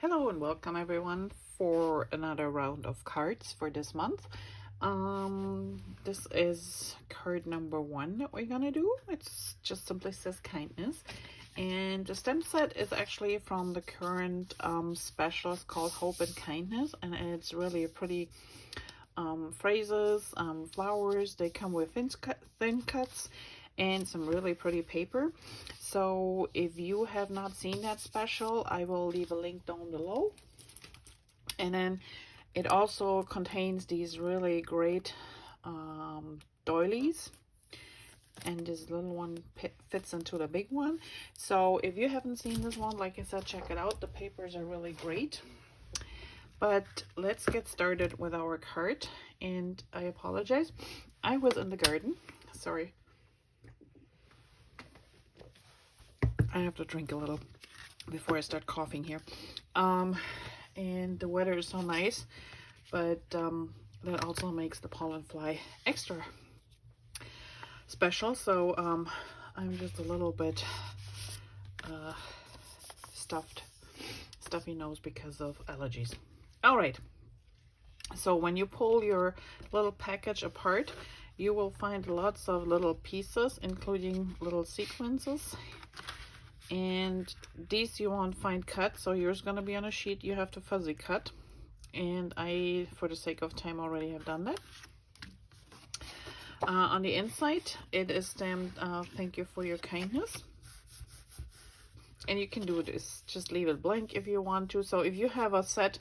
Hello and welcome everyone for another round of cards for this month. This is card number 1 that we're gonna do. It's just simply says kindness. And the stem set is actually from the current specials called Hope and Kindness, and it's really a pretty phrases, flowers. They come with thin cuts and some really pretty paper. So if you have not seen that special, I will leave a link down below. And then it also contains these really great doilies, and this little one fits into the big one. So if you haven't seen this one, like I said, check it out. The papers are really great. But let's get started with our card. And I apologize, I was in the garden. Sorry, I have to drink a little before I start coughing here. And the weather is so nice, but that also makes the pollen fly extra special. So I'm just a little bit stuffy nose because of allergies. All right, so when you pull your little package apart, you will find lots of little pieces, including little sequences. And these you won't find cut, so yours gonna be on a sheet. You have to fuzzy cut, and I, for the sake of time, already have done that. On the inside, it is stamped, thank you for your kindness. And you can do this, just leave it blank if you want to. So if you have a set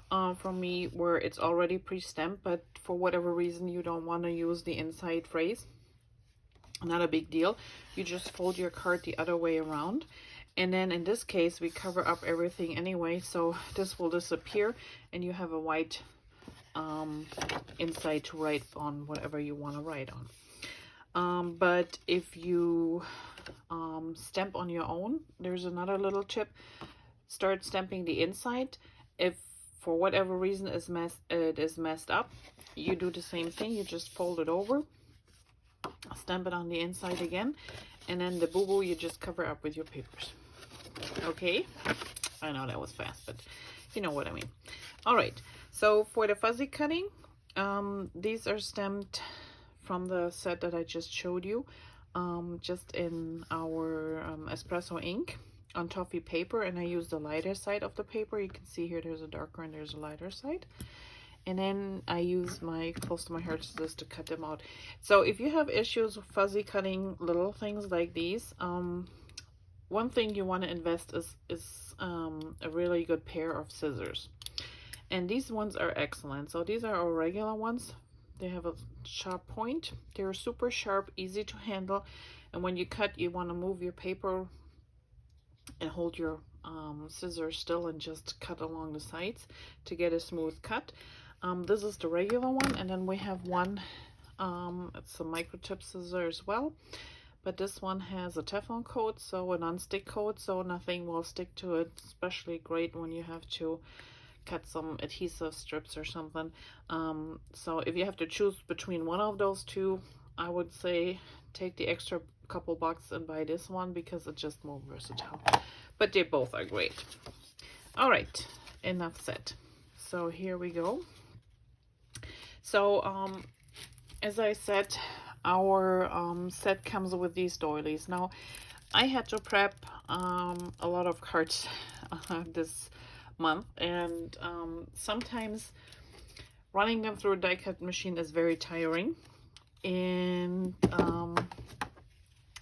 from me where it's already pre-stamped, but for whatever reason you don't want to use the inside phrase, not a big deal. You just fold your card the other way around, and then in this case we cover up everything anyway, so this will disappear and you have a white inside to write on whatever you want to write on. But if you stamp on your own, there's another little tip. Start stamping the inside. If for whatever reason it is messed up, you do the same thing. You just fold it over, stamp it on the inside again, and then the boo-boo you just cover up with your papers. Okay, I know that was fast, but you know what I mean. All right, so for the fuzzy cutting, these are stamped from the set that I just showed you, just in our espresso ink on toffee paper, and I use the lighter side of the paper. You can see here there's a darker and there's a lighter side. And then I use my close to my heart scissors to cut them out. So if you have issues with fuzzy cutting little things like these, one thing you want to invest is a really good pair of scissors. And these ones are excellent. So these are our regular ones. They have a sharp point. They're super sharp, easy to handle. And when you cut, you want to move your paper and hold your scissors still and just cut along the sides to get a smooth cut. This is the regular one, and then we have one, it's a microtip scissor as well, but this one has a Teflon coat, so a non-stick coat, so nothing will stick to it, especially great when you have to cut some adhesive strips or something. So if you have to choose between one of those two, I would say take the extra couple bucks and buy this one because it's just more versatile, but they both are great. All right, enough said. So here we go. So as I said, our set comes with these doilies. Now I had to prep a lot of cards this month, and sometimes running them through a die cut machine is very tiring, and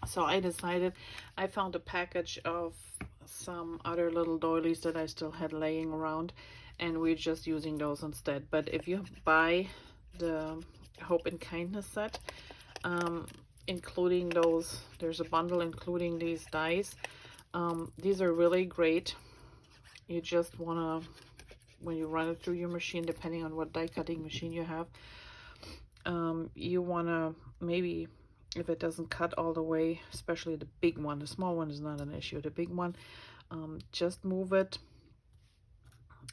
so I decided, I found a package of some other little doilies that I still had laying around, and we're just using those instead. But if you buy the Hope and Kindness set, including those, there's a bundle including these dies. These are really great. You just want to, when you run it through your machine, depending on what die cutting machine you have, you want to, maybe if it doesn't cut all the way, especially the big one, the small one is not an issue, the big one, just move it,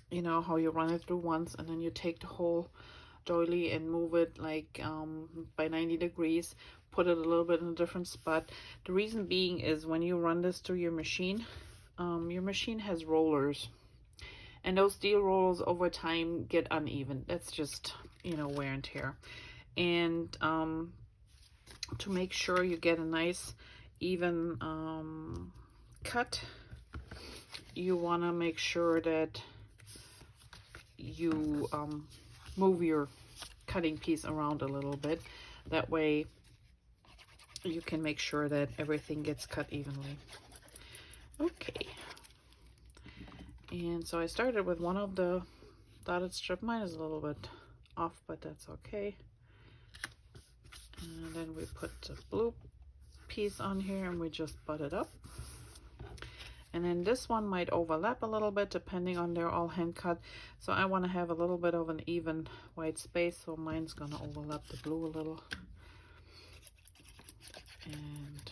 you know how you run it through once, and then you take the whole doily and move it like by 90 degrees, put it a little bit in a different spot. The reason being is when you run this through your machine has rollers, And those steel rolls over time get uneven. That's just, you know, wear and tear. And to make sure you get a nice even cut, you want to make sure that you move your cutting piece around a little bit. That way you can make sure that everything gets cut evenly. Okay, and so I started with one of the dotted strip. Mine is a little bit off, but that's okay. And then we put the blue piece on here and we just butt it up. And then this one might overlap a little bit depending on, they're all hand cut. So I want to have a little bit of an even white space, so mine's going to overlap the blue a little. And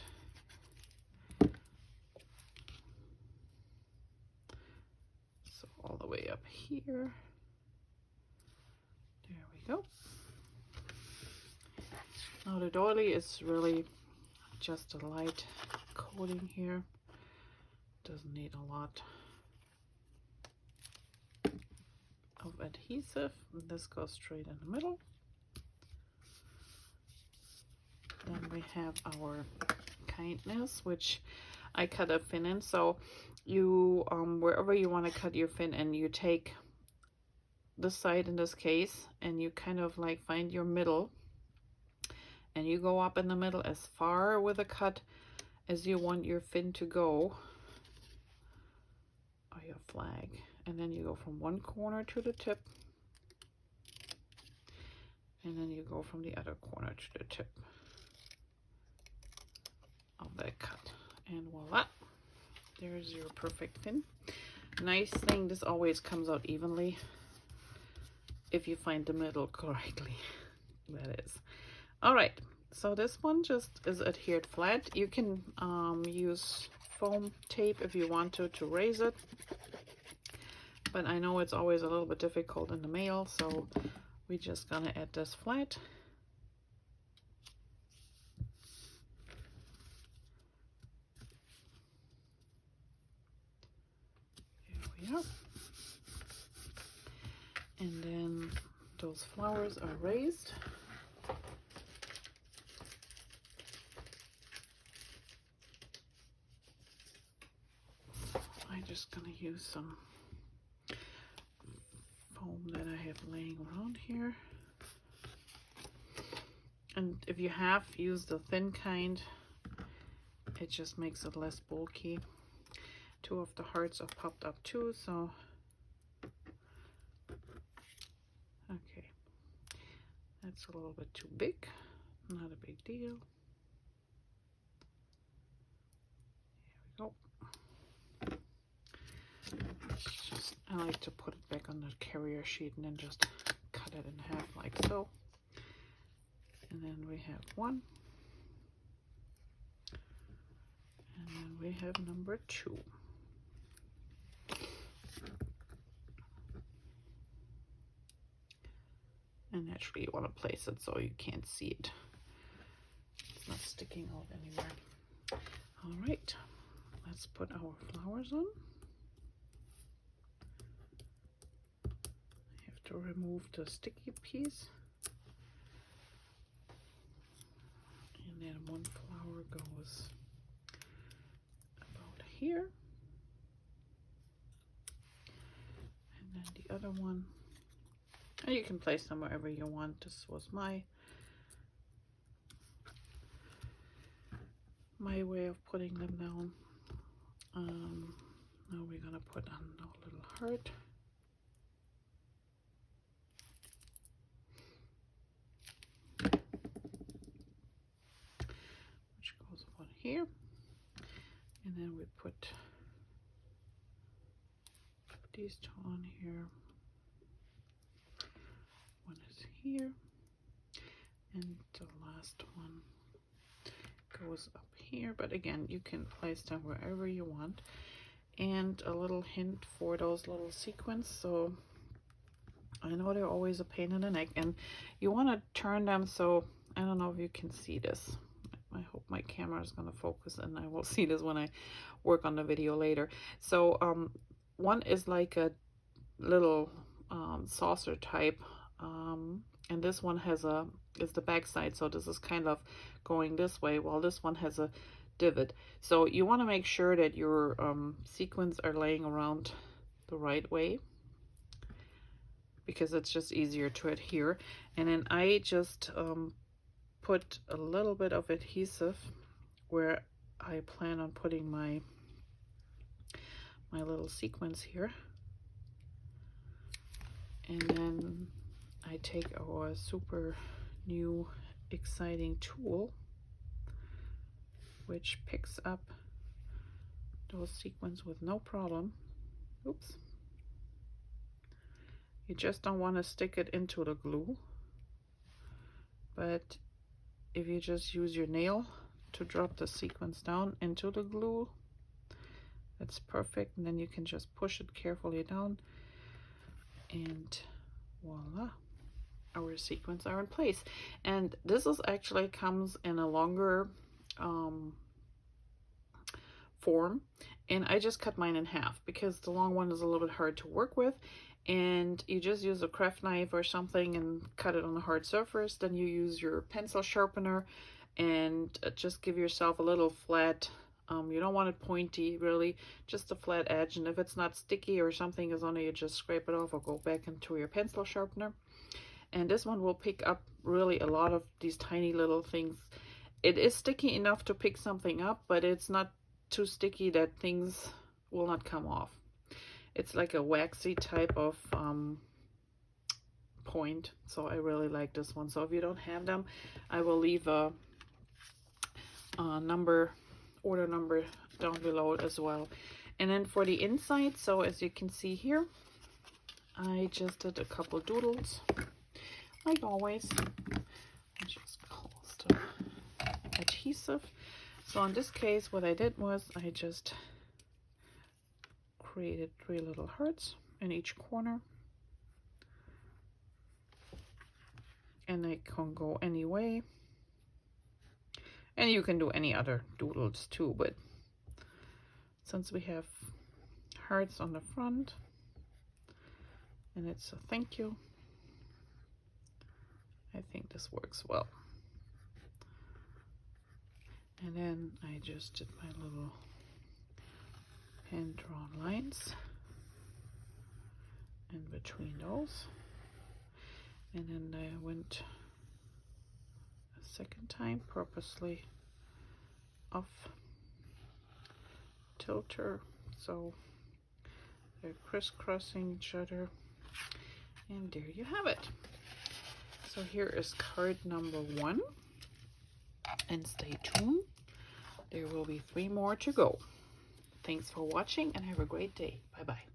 so all the way up here. There we go. Now the doily is really just a light coating here. Doesn't need a lot of adhesive. And this goes straight in the middle. Then we have our kindness, which I cut a fin in. So you, wherever you want to cut your fin in, you take this side in this case, and you kind of like find your middle, and you go up in the middle as far with a cut as you want your fin to go, or your flag. And then you go from one corner to the tip, and then you go from the other corner to the tip of that cut, and voila, there's your perfect fin. Nice thing, this always comes out evenly if you find the middle correctly. That is. All right, so this one just is adhered flat. You can use foam tape if you want to raise it, but I know it's always a little bit difficult in the mail, so we're just gonna add this flat. There we are. And then those flowers are raised. I'm just gonna use some foam that I have laying around here. And if you have used the thin kind, it just makes it less bulky. Two of the hearts are popped up too, so okay, that's a little bit too big, not a big deal. Here we go. Just, I like to put it back on the carrier sheet and then just cut it in half like so. And then we have one, and then we have number 2. And naturally you want to place it so you can't see it. It's not sticking out anywhere. All right, let's put our flowers on. I have to remove the sticky piece. And then one flower goes about here. And then the other one, and you can place them wherever you want. This was my way of putting them down. Now we're gonna put on a little heart. Which goes on here. And then we put these two on here. One is here, and the last one goes up here, but again, you can place them wherever you want. And a little hint for those little sequins, so I know they're always a pain in the neck, and you want to turn them so, I don't know if you can see this. I hope my camera is going to focus and I will see this when I work on the video later. So one is like a little saucer type, and this one is the back side, so this is kind of going this way, while this one has a divot. So you want to make sure that your sequins are laying around the right way, because it's just easier to adhere. And then I just put a little bit of adhesive where I plan on putting my little sequins here. And then I take our super new exciting tool, which picks up those sequins with no problem. Oops. You just don't want to stick it into the glue, but if you just use your nail to drop the sequins down into the glue, that's perfect. And then you can just push it carefully down, and voila, our sequins are in place. And this is actually comes in a longer form, and I just cut mine in half because the long one is a little bit hard to work with. And you just use a craft knife or something and cut it on a hard surface. Then you use your pencil sharpener and just give yourself a little flat, you don't want it pointy, really, just a flat edge. And if it's not sticky or something is on it, you just scrape it off or go back into your pencil sharpener. And this one will pick up really a lot of these tiny little things. It is sticky enough to pick something up, but it's not too sticky that things will not come off. It's like a waxy type of point, so I really like this one. So if you don't have them, I will leave a order number down below as well. And then for the inside, so as you can see here, I just did a couple doodles, like always. I just close the adhesive. So in this case, what I did was I just created 3 little hearts in each corner, and they can go any way. And you can do any other doodles too, but since we have hearts on the front and it's a thank you, I think this works well. And then I just did my little hand-drawn lines in between those, and then I went a second time purposely off tilter, so they're crisscrossing each other, and there you have it. So here is card number 1, and stay tuned, there will be 3 more to go. Thanks for watching and have a great day. Bye bye.